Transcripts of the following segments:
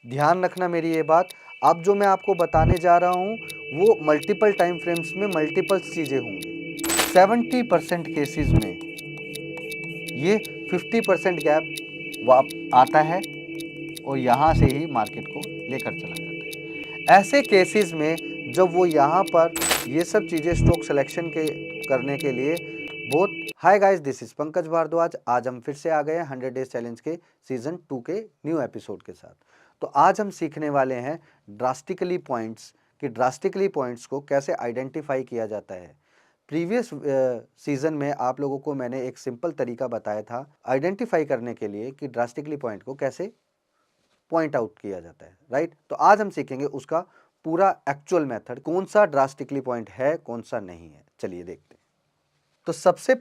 ध्यान रखना मेरी ये बात, अब जो मैं आपको बताने जा रहा हूँ वो मल्टीपल टाइम फ्रेम्स में मल्टीपल चीज़ें होंगी। 70% केसेस में ये 50% गैप आता है और यहाँ से ही मार्केट को लेकर चला जाता है। ऐसे केसेस में जब वो यहाँ पर ये सब चीज़ें स्टॉक सिलेक्शन के करने के लिए बहुत। Hi guys, this is Pankaj Bhardwaj. आज हम फिर से आ गए हैं 100 डेज चैलेंज के सीजन 2 के न्यू एपिसोड के साथ। तो आज हम सीखने वाले हैं ड्रास्टिकली पॉइंट्स कि ड्रास्टिकली पॉइंट्स को कैसे आइडेंटिफाई किया जाता है। प्रीवियस सीजन में आप लोगों को मैंने एक सिंपल तरीका बताया था आइडेंटिफाई करने के लिए कि ड्रास्टिकली पॉइंट को कैसे पॉइंट आउट किया जाता है, राइट। तो आज हम सीखेंगे उसका पूरा एक्चुअल मेथड, कौन सा ड्रास्टिकली पॉइंट है कौन सा नहीं है। चलिए देखते हैं। तो सबसे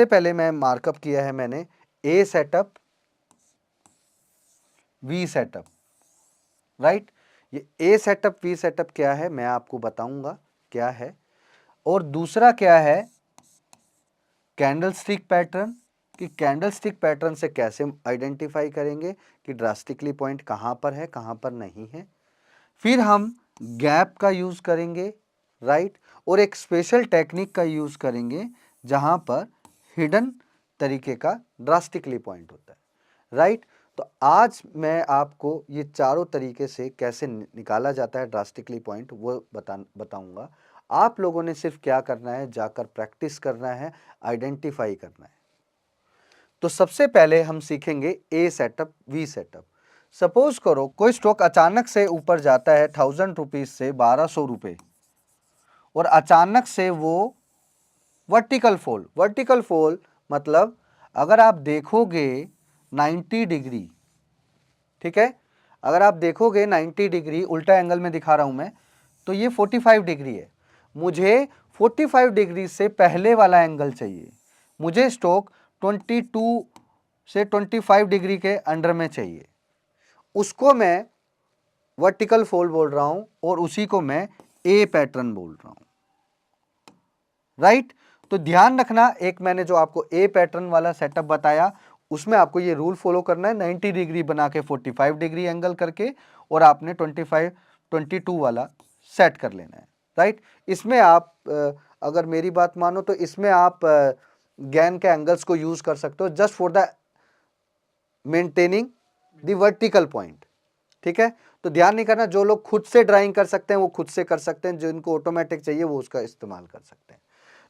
पहले मैं मार्कअप किया है मैंने ए सेटअप वी सेटअप, राइट। ये ए सेटअप वी सेटअप क्या है मैं आपको बताऊंगा क्या है। और दूसरा क्या है कैंडलस्टिक पैटर्न, कि कैंडलस्टिक पैटर्न से कैसे आइडेंटिफाई करेंगे कि ड्रास्टिकली पॉइंट कहां पर है कहां पर नहीं है। फिर हम गैप का यूज करेंगे, राइट। और एक स्पेशल टेक्निक का यूज करेंगे जहां पर हिडन तरीके का ड्रास्टिकली पॉइंट होता है, राइट। तो आज मैं आपको ये चारों तरीके से कैसे निकाला जाता है ड्रास्टिकली पॉइंट वो बताऊंगा। आप लोगों ने सिर्फ क्या करना है, जाकर प्रैक्टिस करना है, आइडेंटिफाई करना है। तो सबसे पहले हम सीखेंगे ए सेटअप वी सेटअप। सपोज करो कोई स्टॉक अचानक से ऊपर जाता है 1000 रुपीज से 1200 रुपए और अचानक से वो वर्टिकल फॉल मतलब अगर आप देखोगे 90 डिग्री, ठीक है, अगर आप देखोगे 90 डिग्री उल्टा एंगल में दिखा रहा हूं मैं, तो ये 45 डिग्री है। मुझे 45 डिग्री से पहले वाला एंगल चाहिए। मुझे स्टॉक 22 से 25 डिग्री के अंडर में चाहिए। उसको मैं वर्टिकल फॉल बोल रहा हूं और उसी को मैं ए पैटर्न बोल रहा हूं, राइट। तो ध्यान रखना, एक मैंने जो आपको ए पैटर्न वाला सेटअप बताया उसमें आपको ये रूल फॉलो करना है, 90 डिग्री बना के 45 डिग्री एंगल करके और आपने 22 वाला सेट कर लेना है, राइट। इसमें आप अगर मेरी बात मानो तो इसमें आप गैन के एंगल्स को यूज कर सकते हो just for the maintaining the vertical point, ठीक है। तो ध्यान नहीं करना, जो लोग खुद से ड्राइंग कर सकते हैं वो खुद से कर सकते हैं, जिनको ऑटोमेटिक चाहिए वो उसका इस्तेमाल कर सकते हैं।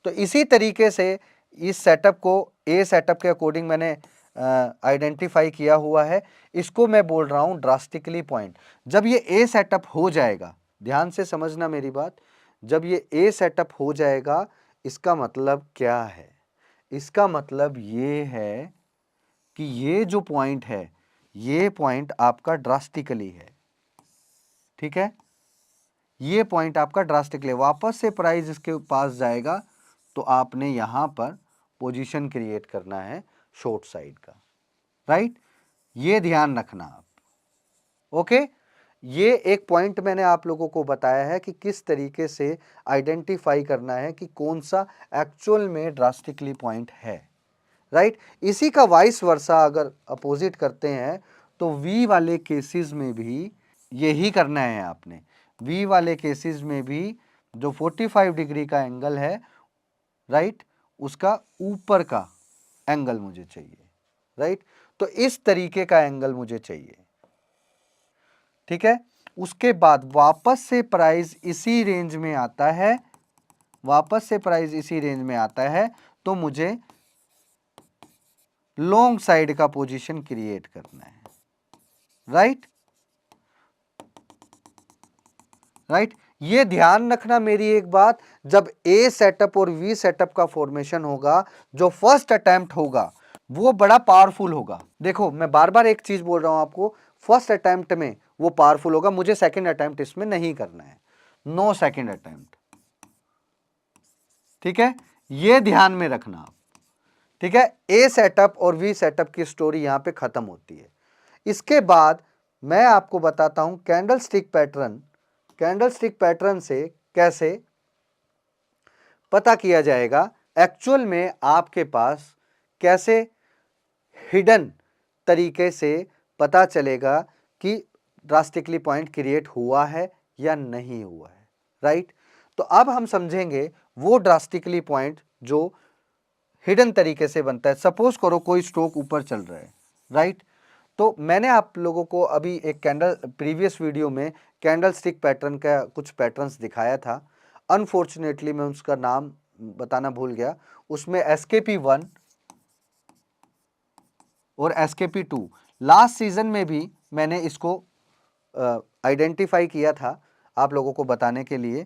तो इसी तरीके से इस सेटअप को ए सेटअप के अकॉर्डिंग मैंने आइडेंटिफाई किया हुआ है। इसको मैं बोल रहा हूं ड्रास्टिकली पॉइंट। जब ये ए सेटअप हो जाएगा, ध्यान से समझना मेरी बात, जब ये ए सेटअप हो जाएगा इसका मतलब क्या है, इसका मतलब ये है कि ये जो पॉइंट है ये पॉइंट आपका ड्रास्टिकली है, ठीक है। ये पॉइंट आपका ड्रास्टिकली, वापस से प्राइस इसके पास जाएगा तो आपने यहां पर पोजीशन क्रिएट करना है शॉर्ट साइड का, राइट। ये ध्यान रखना आप, ओके। ये एक पॉइंट मैंने आप लोगों को बताया है कि किस तरीके से आइडेंटिफाई करना है कि कौन सा एक्चुअल में ड्रास्टिकली पॉइंट है, राइट। इसी का वाइस वर्सा अगर अपोजिट करते हैं तो वी वाले केसेस में भी यही करना है आपने। वी वाले केसेस में भी जो 45 डिग्री का एंगल है, राइट, उसका ऊपर का एंगल मुझे चाहिए, राइट। तो इस तरीके का एंगल मुझे चाहिए, ठीक है। उसके बाद वापस से प्राइस इसी रेंज में आता है, वापस से प्राइस इसी रेंज में आता है तो मुझे लॉन्ग साइड का पोजीशन क्रिएट करना है, राइट, राइट। ये ध्यान रखना मेरी एक बात, जब ए सेटअप और वी सेटअप का फॉर्मेशन होगा, जो फर्स्ट अटेम्प्ट होगा वो बड़ा पावरफुल होगा। देखो मैं बार बार एक चीज बोल रहा हूं आपको, फर्स्ट अटेम्प्ट में वो पावरफुल होगा, मुझे सेकंड अटेम्प्ट इसमें नहीं करना है, नो सेकंड अटेम्प्ट, ठीक है। ये ध्यान में रखना आप, ठीक है। ए सेटअप और वी सेटअप की स्टोरी यहां पे खत्म होती है। इसके बाद मैं आपको बताता हूं कैंडलस्टिक पैटर्न। कैंडलस्टिक पैटर्न से कैसे पता किया जाएगा एक्चुअल में आपके पास कैसे हिडन तरीके से पता चलेगा कि ड्रास्टिकली पॉइंट क्रिएट हुआ है या नहीं हुआ है, राइट। तो अब हम समझेंगे वो ड्रास्टिकली पॉइंट जो हिडन तरीके से बनता है। सपोज करो कोई स्ट्रोक ऊपर चल रहा है, राइट। तो मैंने आप लोगों को अभी एक प्रीवियस वीडियो में कैंडल स्टिक पैटर्न का कुछ पैटर्न्स दिखाया था। अनफॉर्चुनेटली मैं उसका नाम बताना भूल गया। उसमें SKP1 और SKP2 लास्ट सीजन में भी मैंने इसको आइडेंटिफाई किया था आप लोगों को बताने के लिए।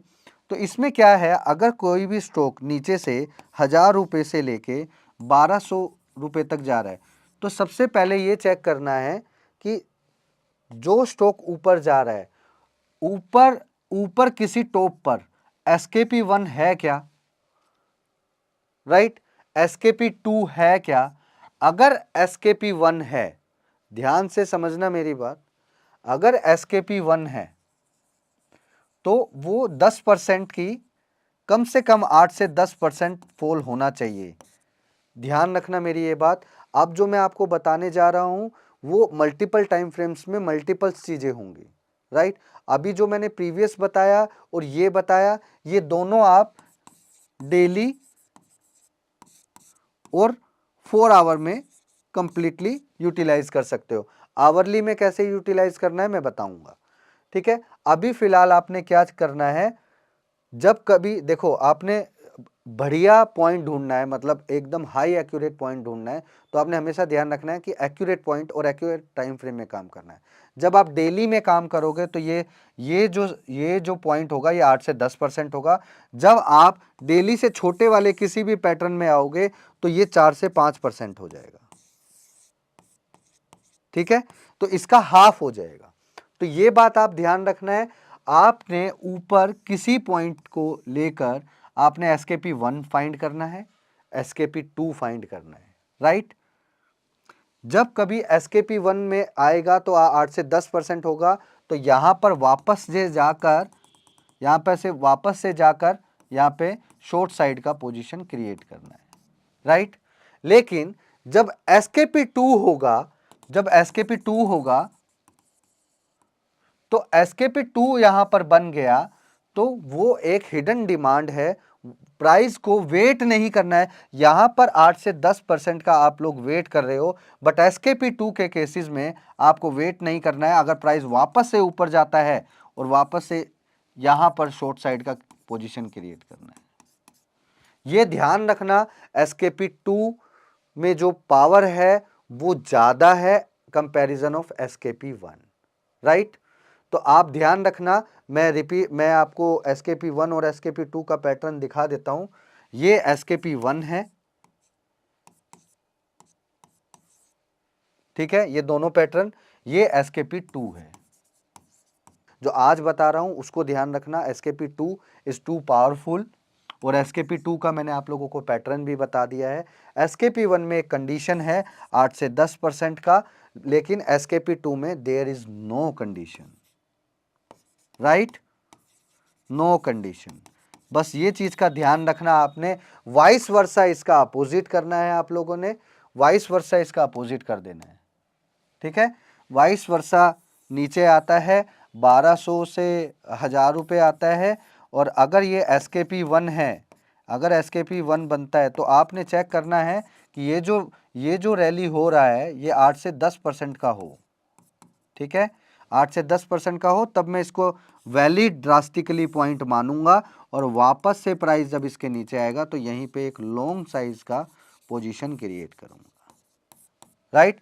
तो इसमें क्या है, अगर कोई भी स्टॉक नीचे से 1000 रुपये से लेके 1200 रुपये तक जा रहा है, तो सबसे पहले ये चेक करना है कि जो स्टॉक ऊपर जा रहा है, ऊपर ऊपर किसी टॉप पर SKP1 है क्या, राइट, SKP2 है क्या। अगर SKP1 है, ध्यान से समझना मेरी बात, अगर SKP1 है तो वो 10% की कम से कम 8 से 10% फॉल होना चाहिए। ध्यान रखना मेरी ये बात। अब जो मैं आपको बताने जा रहा हूं वो मल्टीपल टाइम फ्रेम्स में मल्टीपल चीजें होंगी, राइट। अभी जो मैंने प्रीवियस बताया और ये बताया, ये दोनों आप डेली और 4 आवर में कंप्लीटली यूटिलाइज कर सकते हो। आवरली में कैसे यूटिलाइज करना है मैं बताऊंगा, ठीक है। अभी फिलहाल आपने क्या करना है, जब कभी देखो आपने बढ़िया पॉइंट ढूंढना है, मतलब एकदम हाई एक्यूरेट पॉइंट ढूंढना है, तो आपने हमेशा ध्यान रखना है कि एक्यूरेट पॉइंट और एक्यूरेट टाइम फ्रेम में काम करना है। जब आप डेली में काम करोगे तो ये जो पॉइंट होगा ये 8 से 10% होगा। जब आप डेली से छोटे वाले किसी भी पैटर्न में आओगे तो ये 4 से 5% हो जाएगा, ठीक है। तो इसका हाफ हो जाएगा। तो ये बात आप ध्यान रखना है। आपने ऊपर किसी पॉइंट को लेकर आपने SKP1 फाइंड करना है, SKP2 फाइंड करना है, राइट। जब कभी SKP1 में आएगा तो 8 से 10% होगा, तो यहां पर वापस से जाकर यहां पे शॉर्ट साइड का पोजीशन क्रिएट करना है, राइट। लेकिन जब SKP2 होगा तो SKP2 यहां पर बन गया तो वो एक हिडन डिमांड है। प्राइस को वेट नहीं करना है। यहां पर 8 से 10% का आप लोग वेट कर रहे हो, बट SKP2 के केसेस में आपको वेट नहीं करना है। अगर प्राइस वापस से ऊपर जाता है और वापस से यहां पर शॉर्ट साइड का पोजीशन क्रिएट करना है। यह ध्यान रखना, SKP2 में जो पावर है वो ज्यादा है कंपैरिजन ऑफ SKP1, राइट। तो आप ध्यान रखना, मैं आपको SKP1 और SKP2 का पैटर्न दिखा देता हूं। ये SKP1 है, ठीक है, ये दोनों पैटर्न। ये SKP2 है। जो आज बता रहा हूं उसको ध्यान रखना, SKP2 इज टू पावरफुल। और SKP2 का मैंने आप लोगों को पैटर्न भी बता दिया है। SKP1 में एक कंडीशन है 8 से 10% का, लेकिन SKP2 में there is no condition, right, no condition. बस ये चीज का ध्यान रखना आपने। वाइस वर्सा इसका अपोजिट करना है, आप लोगों ने वाइस वर्सा इसका अपोजिट कर देना है, ठीक है। वाइस वर्सा नीचे आता है 1200 से 1000 रुपये आता है। और अगर ये SKP1 है, अगर SKP1 बनता है तो आपने चेक करना है कि ये जो रैली हो रहा है ये 8 से 10% का हो, ठीक है, 8 से 10% का हो, तब मैं इसको वैलिड ड्रास्टिकली पॉइंट मानूंगा। और वापस से प्राइस जब इसके नीचे आएगा तो यहीं पे एक लॉन्ग साइज का पोजीशन क्रिएट करूंगा, राइट।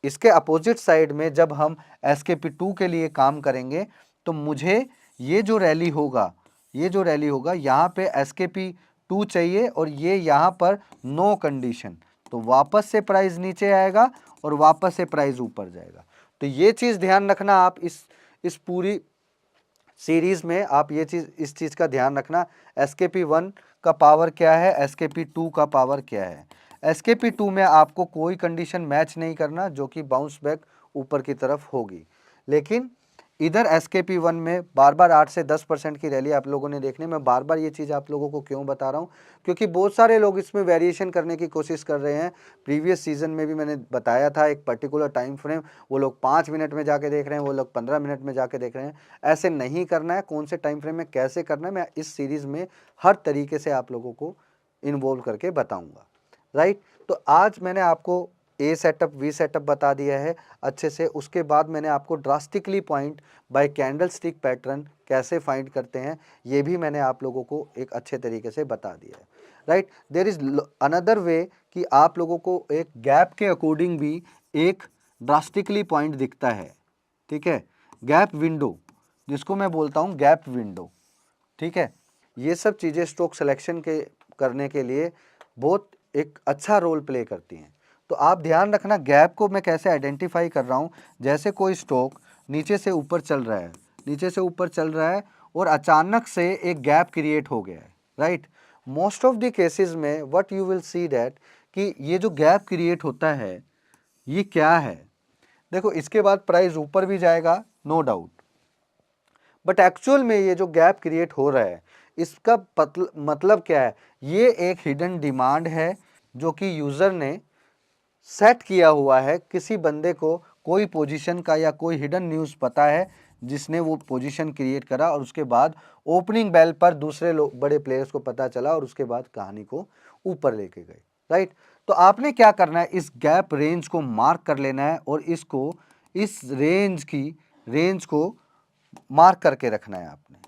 इसके अपोजिट साइड में जब हम SKP2 के लिए काम करेंगे तो मुझे ये जो रैली होगा यहाँ पे SKP2 चाहिए और ये यहाँ पर नो कंडीशन, तो वापस से प्राइस नीचे आएगा और वापस से प्राइस ऊपर जाएगा। तो ये चीज ध्यान रखना आप, इस पूरी सीरीज में आप इस चीज का ध्यान रखना। SKP1 का पावर क्या है, SKP2 का पावर क्या है। SKP2 में आपको कोई कंडीशन मैच नहीं करना जो कि बाउंस बैक ऊपर की तरफ होगी, लेकिन इधर SKP1 में बार बार 8 से 10% की रैली आप लोगों ने देखने, मैं बार बार ये चीज़ आप लोगों को क्यों बता रहा हूँ, क्योंकि बहुत सारे लोग इसमें वेरिएशन करने की कोशिश कर रहे हैं। प्रीवियस सीजन में भी मैंने बताया था एक पर्टिकुलर टाइम फ्रेम, वो लोग 5 मिनट में जाके देख रहे हैं, वो लोग 15 मिनट में जाके देख रहे हैं। ऐसे नहीं करना है, कौन से टाइम फ्रेम में कैसे करना है, मैं इस सीरीज़ में हर तरीके से आप लोगों को इन्वॉल्व करके बताऊँगा, राइट। तो आज मैंने आपको ए सेटअप, वी सेटअप बता दिया है अच्छे से। उसके बाद मैंने आपको drastically point by candle stick pattern कैसे फाइंड करते हैं, ये भी मैंने आप लोगों को एक अच्छे तरीके से बता दिया है, right. There is another way कि आप लोगों को एक गैप के अकॉर्डिंग भी एक ड्रास्टिकली पॉइंट दिखता है, ठीक है। गैप विंडो, जिसको मैं बोलता हूँ गैप विंडो, ठीक है। ये सब चीज़ें स्टॉक सिलेक्शन के करने के लिए बहुत एक अच्छा रोल प्ले करती हैं। तो आप ध्यान रखना गैप को मैं कैसे आइडेंटिफाई कर रहा हूँ। जैसे कोई स्टॉक नीचे से ऊपर चल रहा है, नीचे से ऊपर चल रहा है और अचानक से एक गैप क्रिएट हो गया है, right. Most of the cases में what you will see that कि ये जो गैप क्रिएट होता है ये क्या है। देखो इसके बाद प्राइस ऊपर भी जाएगा, नो डाउट, बट एक्चुअल में ये जो गैप क्रिएट हो रहा है इसका मतलब क्या है, ये एक हिडन डिमांड है जो कि यूज़र ने सेट किया हुआ है। किसी बंदे को कोई पोजीशन का या कोई हिडन न्यूज़ पता है जिसने वो पोजीशन क्रिएट करा और उसके बाद ओपनिंग बेल पर दूसरे लोग बड़े प्लेयर्स को पता चला और उसके बाद कहानी को ऊपर लेके गए, राइट। तो आपने क्या करना है, इस गैप रेंज को मार्क कर लेना है और इसको, इस रेंज को मार्क करके रखना है आपने,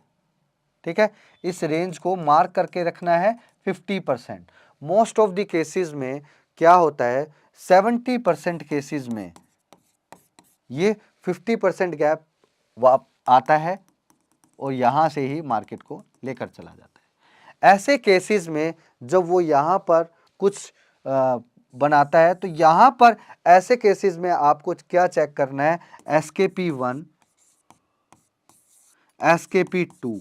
ठीक है। इस रेंज को मार्क करके रखना है 50%। मोस्ट ऑफ द केसेस में क्या होता है, 70% केसेस में ये 50% गैप आता है और यहां से ही मार्केट को लेकर चला जाता है। ऐसे केसेस में जब वो यहां पर कुछ बनाता है तो यहां पर ऐसे केसेस में आपको क्या चेक करना है, SKP1, SKP2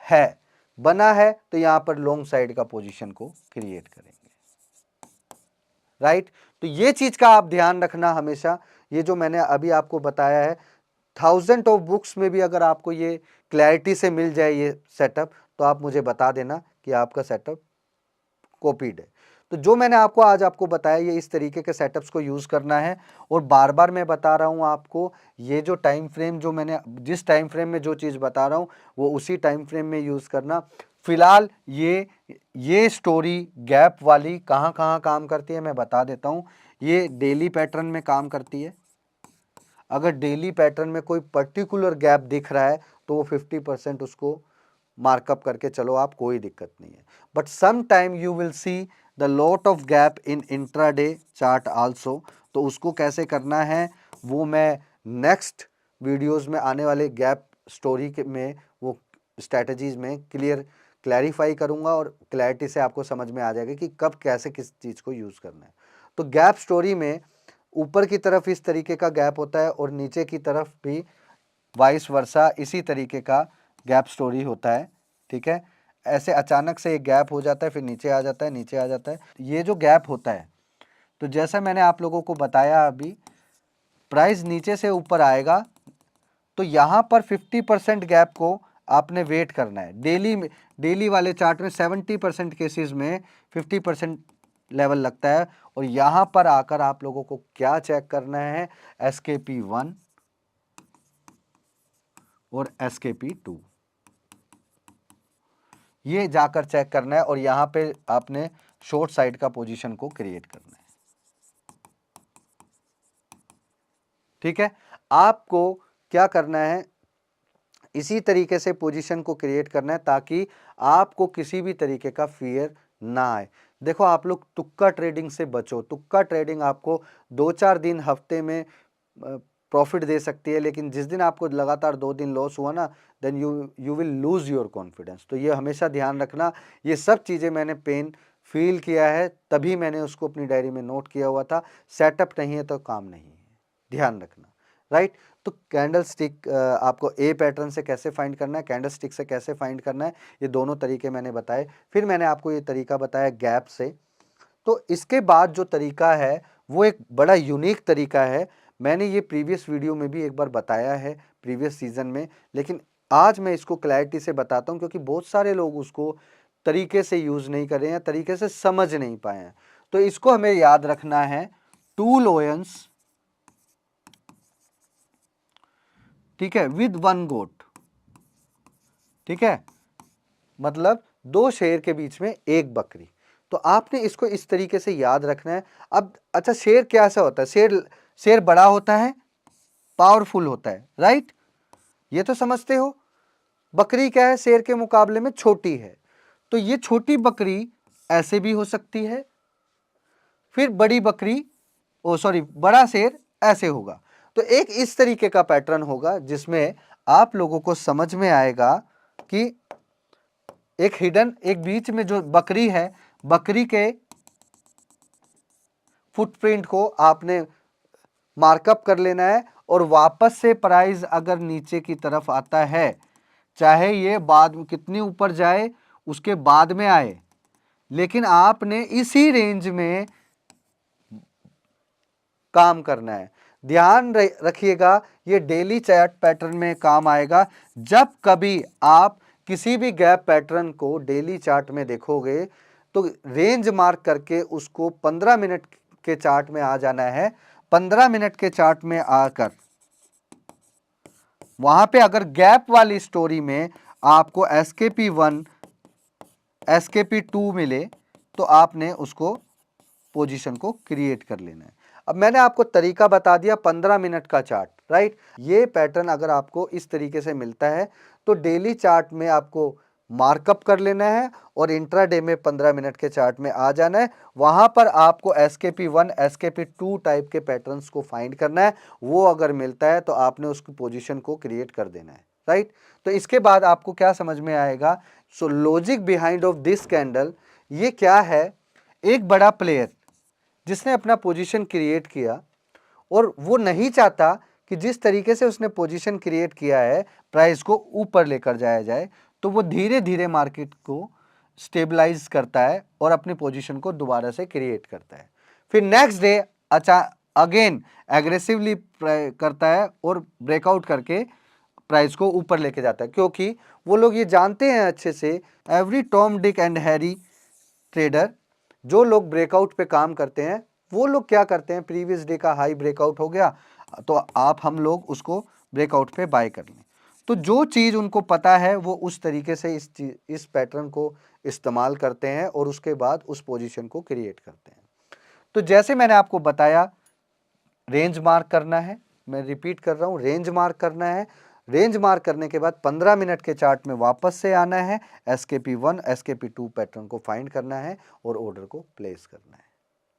है, बना है तो यहां पर लॉन्ग साइड का पोजीशन को क्रिएट करेंगे, राइट। तो ये चीज का आप ध्यान रखना हमेशा। ये जो मैंने अभी आपको बताया है, 1000 ऑफ बुक्स में भी अगर आपको ये क्लैरिटी से मिल जाए ये सेटअप, तो आप मुझे बता देना कि आपका सेटअप कॉपीड है। तो जो मैंने आपको आज आपको बताया ये इस तरीके के सेटअप्स को यूज़ करना है। और बार बार मैं बता रहा हूँ आपको, ये जो टाइम फ्रेम जो मैंने जिस टाइम फ्रेम में जो चीज़ बता रहा हूँ वो उसी टाइम फ्रेम में यूज़ करना। फिलहाल ये स्टोरी गैप वाली कहाँ कहाँ काम करती है मैं बता देता हूँ। ये डेली पैटर्न में काम करती है। अगर डेली पैटर्न में कोई पर्टिकुलर गैप दिख रहा है तो वो 50% उसको मार्कअप करके चलो आप, कोई दिक्कत नहीं है। But some time you will see the lot of gap in intraday chart also. तो उसको कैसे करना है वो मैं नेक्स्ट वीडियोस में आने वाले गैप स्टोरी में वो स्ट्रैटेजीज में क्लैरिफाई करूंगा और क्लैरिटी से आपको समझ में आ जाएगा कि कब कैसे किस चीज़ को यूज़ करना है। तो गैप स्टोरी में ऊपर की तरफ इस तरीके का गैप होता है और नीचे की तरफ भी वाइस वर्सा इसी तरीके का गैप स्टोरी होता है, ठीक है। ऐसे अचानक से एक गैप हो जाता है, फिर नीचे आ जाता है, नीचे आ जाता है। ये जो गैप होता है, तो जैसा मैंने आप लोगों को बताया अभी, प्राइस नीचे से ऊपर आएगा तो यहाँ पर 50% गैप को आपने वेट करना है। डेली वाले चार्ट में 70% केसेस में 50% लेवल लगता है और यहाँ पर आकर आप लोगों को क्या चेक करना है, SKP1 और SKP2 ये जाकर चेक करना है और यहाँ पे आपने शॉर्ट साइड का पोजीशन को क्रिएट करना है, ठीक है। आपको क्या करना है, इसी तरीके से पोजीशन को क्रिएट करना है ताकि आपको किसी भी तरीके का फियर ना आए। देखो आप लोग तुक्का ट्रेडिंग से बचो। तुक्का ट्रेडिंग आपको 2-4 दिन हफ्ते में प्रॉफिट दे सकती है, लेकिन जिस दिन आपको लगातार 2 दिन लॉस हुआ ना, then you will lose your confidence. तो ये हमेशा ध्यान रखना। ये सब चीज़ें मैंने पेन फील किया है तभी मैंने उसको अपनी डायरी में नोट किया हुआ था। सेटअप नहीं है तो काम नहीं है, ध्यान रखना, राइट। तो कैंडल स्टिक आपको ए पैटर्न से कैसे फाइंड करना है, कैंडल स्टिक से कैसे फाइंड करना है, ये दोनों तरीके मैंने बताए। फिर मैंने आपको ये तरीका बताया गैप से। तो इसके बाद जो तरीका है वो एक बड़ा यूनिक तरीका है। मैंने ये प्रीवियस वीडियो में भी एक बार बताया है, प्रीवियस सीजन में, लेकिन आज मैं इसको क्लैरिटी से बताता हूँ क्योंकि बहुत सारे लोग उसको तरीके से यूज़ नहीं कर रहे हैं, तरीके से समझ नहीं पाए हैं। तो इसको हमें याद रखना है, 2 लोयंस, ठीक है, विद 1 गोट, ठीक है, मतलब 2 शेर के बीच में 1 बकरी। तो आपने इसको इस तरीके से याद रखना है। अब अच्छा, शेर कैसा होता है? शेर बड़ा होता है, पावरफुल होता है, राइट, ये तो समझते हो। बकरी क्या है? शेर के मुकाबले में छोटी है। तो ये छोटी बकरी ऐसे भी हो सकती है, फिर बड़ी बकरी, बड़ा शेर ऐसे होगा। तो एक इस तरीके का पैटर्न होगा जिसमें आप लोगों को समझ में आएगा कि एक हिडन, एक बीच में जो बकरी है, बकरी के फुटप्रिंट को आपने मार्कअप कर लेना है और वापस से प्राइस अगर नीचे की तरफ आता है, चाहे ये बाद में कितनी ऊपर जाए उसके बाद में आए, लेकिन आपने इसी रेंज में काम करना है। ध्यान रखिएगा, ये डेली चार्ट पैटर्न में काम आएगा। जब कभी आप किसी भी गैप पैटर्न को डेली चार्ट में देखोगे तो रेंज मार्क करके उसको 15 मिनट के चार्ट में आ जाना है। 15 मिनट के चार्ट में आकर वहां पे अगर गैप वाली स्टोरी में आपको SKP1 SKP2 मिले तो आपने उसको पोजीशन को क्रिएट कर लेना है। अब मैंने आपको तरीका बता दिया, 15 मिनट का चार्ट, राइट। ये पैटर्न अगर आपको इस तरीके से मिलता है तो डेली चार्ट में आपको मार्कअप कर लेना है और इंट्राडे में 15 मिनट के चार्ट में आ जाना है। वहां पर आपको SKP1 SKP2 टाइप के पैटर्न्स को फाइंड करना है। वो अगर मिलता है तो आपने उसकी पोजीशन को क्रिएट कर देना है, राइट। तो इसके बाद आपको क्या समझ में आएगा? So logic behind of this candle, ये क्या है? एक बड़ा प्लेयर जिसने अपना पोजीशन क्रिएट किया और वो नहीं चाहता कि जिस तरीके से उसने पोजीशन क्रिएट किया है प्राइस को ऊपर लेकर जाया जाए, तो वो धीरे धीरे मार्केट को स्टेबलाइज करता है और अपनी पोजीशन को दोबारा से क्रिएट करता है। फिर नेक्स्ट डे अगेन एग्रेसिवली करता है और ब्रेकआउट करके प्राइस को ऊपर लेके जाता है, क्योंकि वो लोग ये जानते हैं अच्छे से, every Tom Dick and Harry trader, जो लोग ब्रेकआउट पे काम करते हैं, वो लोग क्या करते हैं, प्रीवियस डे का हाई ब्रेकआउट हो गया तो हम लोग उसको ब्रेकआउट पे बाय कर लें। तो जो चीज़ उनको पता है वो उस तरीके से इस पैटर्न को इस्तेमाल करते हैं और उसके बाद उस पोजीशन को क्रिएट करते हैं। तो जैसे मैंने आपको बताया, रेंज मार्क करना है, मैं रिपीट कर रहा हूँ, रेंज मार्क करना है। रेंज मार्क करने के बाद 15 मिनट के चार्ट में वापस से आना है, SKP1 SKP2 पैटर्न को फाइंड करना है और ऑर्डर को प्लेस करना है,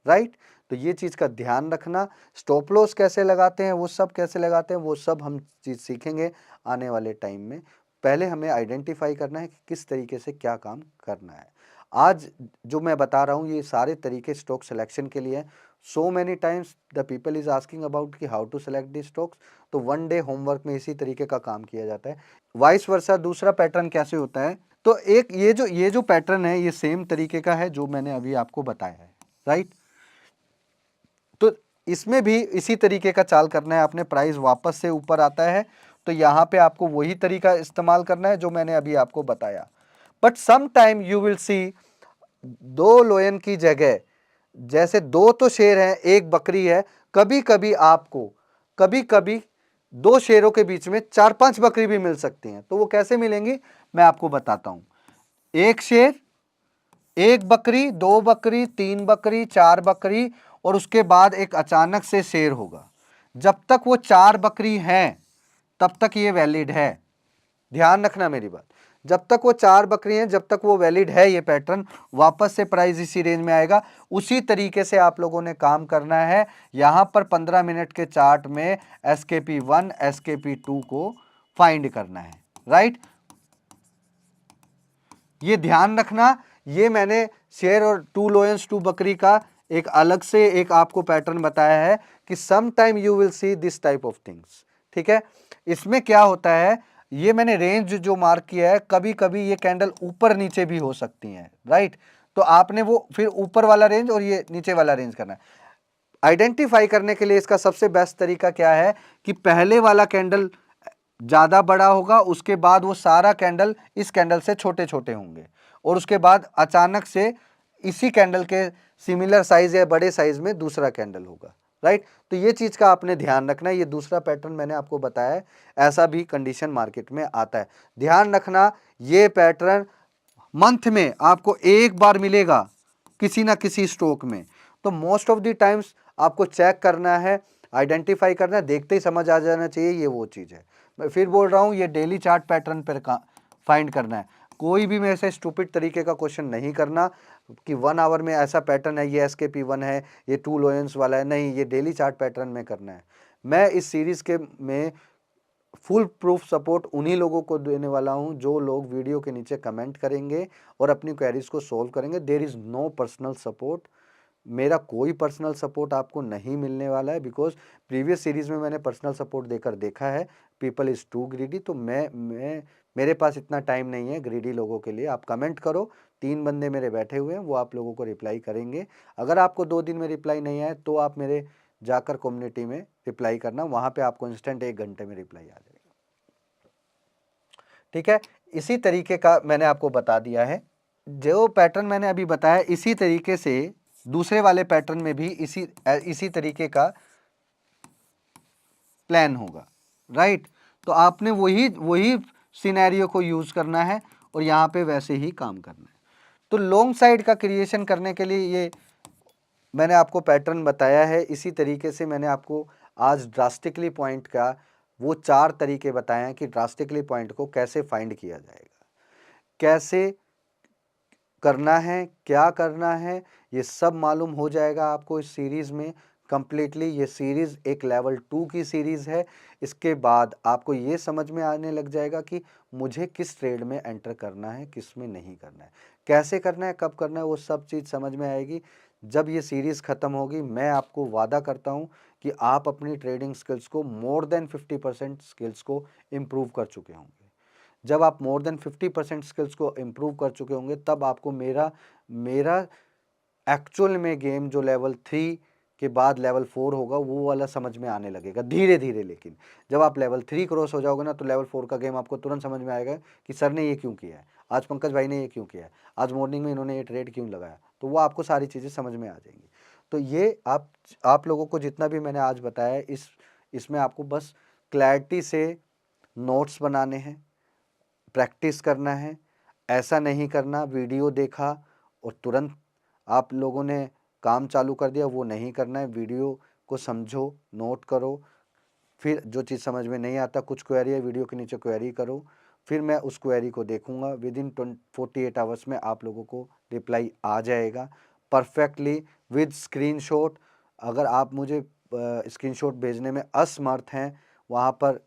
राइट। तो ये चीज़ का ध्यान रखना। स्टॉप लॉस कैसे लगाते हैं, वो सब कैसे लगाते हैं, वो सब हम चीज़ सीखेंगे आने वाले टाइम में। पहले हमें आइडेंटिफाई करना है कि किस तरीके से क्या काम करना है। आज जो मैं बता रहा हूँ ये सारे तरीके स्टॉक सिलेक्शन के लिए हैं। So many times the people is asking about कि how to select the stocks, तो 1 डे होमवर्क में इसी तरीके का काम किया जाता है। वाइस वर्सा दूसरा पैटर्न कैसे होता है, तो एक ये जो पैटर्न है ये सेम तरीके का है जो मैंने अभी आपको बताया है, राइट। तो इसमें भी इसी तरीके का चाल करना है आपने। प्राइस वापस से ऊपर आता है तो यहाँ पे आपको वही तरीका इस्तेमाल करना है जो मैंने अभी आपको बताया। But some time you will see 2 लोयन की जगह, जैसे 2 तो शेर हैं, 1 बकरी है, कभी कभी आपको 2 शेरों के बीच में 4-5 बकरी भी मिल सकती हैं। तो वो कैसे मिलेंगी मैं आपको बताता हूं। 1 शेर, 1 बकरी, 2 बकरी, 3 बकरी, 4 बकरी और उसके बाद एक अचानक से शेर होगा। जब तक वो 4 बकरी हैं तब तक ये वैलिड है। ध्यान रखना मेरी बात, जब तक वो 4 बकरी हैं, जब तक वो वैलिड है ये पैटर्न, वापस से प्राइस इसी रेंज में आएगा। उसी तरीके से आप लोगों ने काम करना है। यहां पर 15 मिनट के चार्ट में SKP1 SKP2 को फाइंड करना है, राइट। ये ध्यान रखना, ये मैंने शेर और 2 लोयंस 2 बकरी का एक अलग से एक आपको पैटर्न बताया है कि some time you will see this type of things, ठीक है। इसमें क्या होता है, ये मैंने रेंज जो मार्क किया है, कभी कभी ये कैंडल ऊपर नीचे भी हो सकती हैं, राइट। तो आपने वो फिर ऊपर वाला रेंज और ये नीचे वाला रेंज करना है। आइडेंटिफाई करने के लिए इसका सबसे बेस्ट तरीका क्या है कि पहले वाला कैंडल ज़्यादा बड़ा होगा, उसके बाद वो सारा कैंडल इस कैंडल से छोटे छोटे होंगे, और उसके बाद अचानक से इसी कैंडल के सिमिलर साइज या बड़े साइज में दूसरा कैंडल होगा, राइट। तो ये चीज़ का आपने ध्यान रखना है। ये दूसरा पैटर्न मैंने आपको बताया है, ऐसा भी कंडीशन मार्केट में आता है, ध्यान रखना। ये पैटर्न मंथ में आपको एक बार मिलेगा किसी ना किसी स्ट्रोक में, तो मोस्ट ऑफ द टाइम्स आपको चेक करना है, आइडेंटिफाई करना है, देखते ही समझ आ जाना चाहिए ये वो चीज़ है। मैं फिर बोल रहा हूँ, ये डेली चार्ट पैटर्न पर फाइंड करना है। कोई भी मेरे से स्टूपिड तरीके का क्वेश्चन नहीं करना कि 1 आवर में ऐसा पैटर्न है, ये SKP1 है, ये 2 लोयंस वाला है, नहीं, ये डेली चार्ट पैटर्न में करना है। मैं इस सीरीज़ के में फुल प्रूफ सपोर्ट उन्हीं लोगों को देने वाला हूं जो लोग वीडियो के नीचे कमेंट करेंगे और अपनी क्वेरीज को सोल्व करेंगे। There is no personal support, मेरा कोई पर्सनल सपोर्ट आपको नहीं मिलने वाला है, बिकॉज प्रीवियस सीरीज में मैंने पर्सनल सपोर्ट देकर देखा है, पीपल इज़ टू ग्रीडी। तो मैं मेरे पास इतना टाइम नहीं है ग्रीडी लोगों के लिए। आप कमेंट करो, 3 बंदे मेरे बैठे हुए हैं, वो आप लोगों को रिप्लाई करेंगे। अगर आपको 2 दिन में रिप्लाई नहीं आए तो आप मेरे जाकर कम्युनिटी में रिप्लाई करना, वहाँ पे आपको इंस्टेंट 1 घंटे में रिप्लाई आ जाएगा, ठीक है। इसी तरीके का मैंने आपको बता दिया है, जो पैटर्न मैंने अभी बताया इसी तरीके से दूसरे वाले पैटर्न में भी इसी तरीके का प्लान होगा, राइट। तो आपने वही सिनेरियो को यूज करना है और यहाँ पे वैसे ही काम करना है। तो लॉन्ग साइड का क्रिएशन करने के लिए ये मैंने आपको पैटर्न बताया है। इसी तरीके से मैंने आपको आज ड्रास्टिकली पॉइंट का वो 4 तरीके बताए हैं कि ड्रास्टिकली पॉइंट को कैसे फाइंड किया जाएगा, कैसे करना है, क्या करना है, ये सब मालूम हो जाएगा आपको इस सीरीज़ में कंप्लीटली। ये सीरीज़ एक लेवल 2 की सीरीज़ है। इसके बाद आपको ये समझ में आने लग जाएगा कि मुझे किस ट्रेड में एंटर करना है, किस में नहीं करना है, कैसे करना है, कब करना है, वो सब चीज़ समझ में आएगी जब ये सीरीज़ ख़त्म होगी। मैं आपको वादा करता हूँ कि आप अपनी ट्रेडिंग स्किल्स को मोर देन 50% स्किल्स को इम्प्रूव कर चुके होंगे। जब आप मोर देन 50% स्किल्स को इम्प्रूव कर चुके होंगे तब आपको मेरा एक्चुअल में गेम जो लेवल 3 के बाद लेवल 4 होगा वो वाला समझ में आने लगेगा धीरे धीरे। लेकिन जब आप लेवल 3 क्रॉस हो जाओगे ना तो लेवल 4 का गेम आपको तुरंत समझ में आएगा कि सर ने ये क्यों किया है, आज पंकज भाई ने ये क्यों किया है, आज मॉर्निंग में इन्होंने ये ट्रेड क्यों लगाया, तो वो आपको सारी चीज़ें समझ में आ जाएंगी। तो ये आप लोगों को जितना भी मैंने आज बताया है इसमें आपको बस क्लैरिटी से नोट्स बनाने हैं, प्रैक्टिस करना है। ऐसा नहीं करना वीडियो देखा और तुरंत आप लोगों ने काम चालू कर दिया, वो नहीं करना है। वीडियो को समझो, नोट करो, फिर जो चीज़ समझ में नहीं आता, कुछ क्वेरी है वीडियो के नीचे क्वेरी करो, फिर मैं उस क्वेरी को देखूंगा। विद इन 48 आवर्स में आप लोगों को रिप्लाई आ जाएगा परफेक्टली विद स्क्रीनशॉट। अगर आप मुझे स्क्रीनशॉट भेजने में असमर्थ हैं, वहाँ पर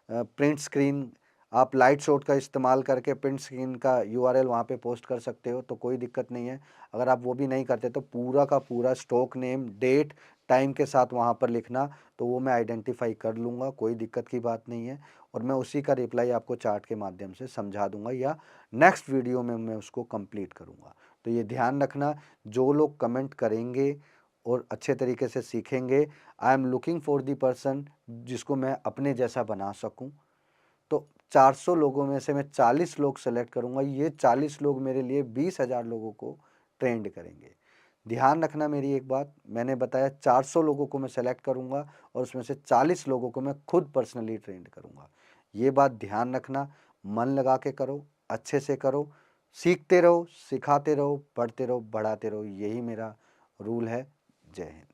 प्रिंट स्क्रीन आप लाइट शॉट का इस्तेमाल करके प्रिंट स्क्रीन का URL वहाँ पे पोस्ट कर सकते हो, तो कोई दिक्कत नहीं है। अगर आप वो भी नहीं करते तो पूरा का पूरा स्टॉक नेम, डेट, टाइम के साथ वहाँ पर लिखना, तो वो मैं आइडेंटिफाई कर लूँगा, कोई दिक्कत की बात नहीं है। और मैं उसी का रिप्लाई आपको चार्ट के माध्यम से समझा दूँगा या नेक्स्ट वीडियो में मैं उसको कंप्लीट करूँगा। तो ये ध्यान रखना, जो लोग कमेंट करेंगे और अच्छे तरीके से सीखेंगे, I am looking for the person जिसको मैं अपने जैसा बना सकूँ। तो 400 लोगों में से मैं 40 लोग सेलेक्ट करूंगा, ये 40 लोग मेरे लिए 20,000 लोगों को ट्रेंड करेंगे। ध्यान रखना मेरी एक बात, मैंने बताया 400 लोगों को मैं सेलेक्ट करूंगा और उसमें से 40 लोगों को मैं खुद पर्सनली ट्रेंड करूंगा। ये बात ध्यान रखना, मन लगा के करो, अच्छे से करो, सीखते रहो, सिखाते रहो, पढ़ते रहो, बढ़ाते रहो, यही मेरा रूल है। जय हिंद।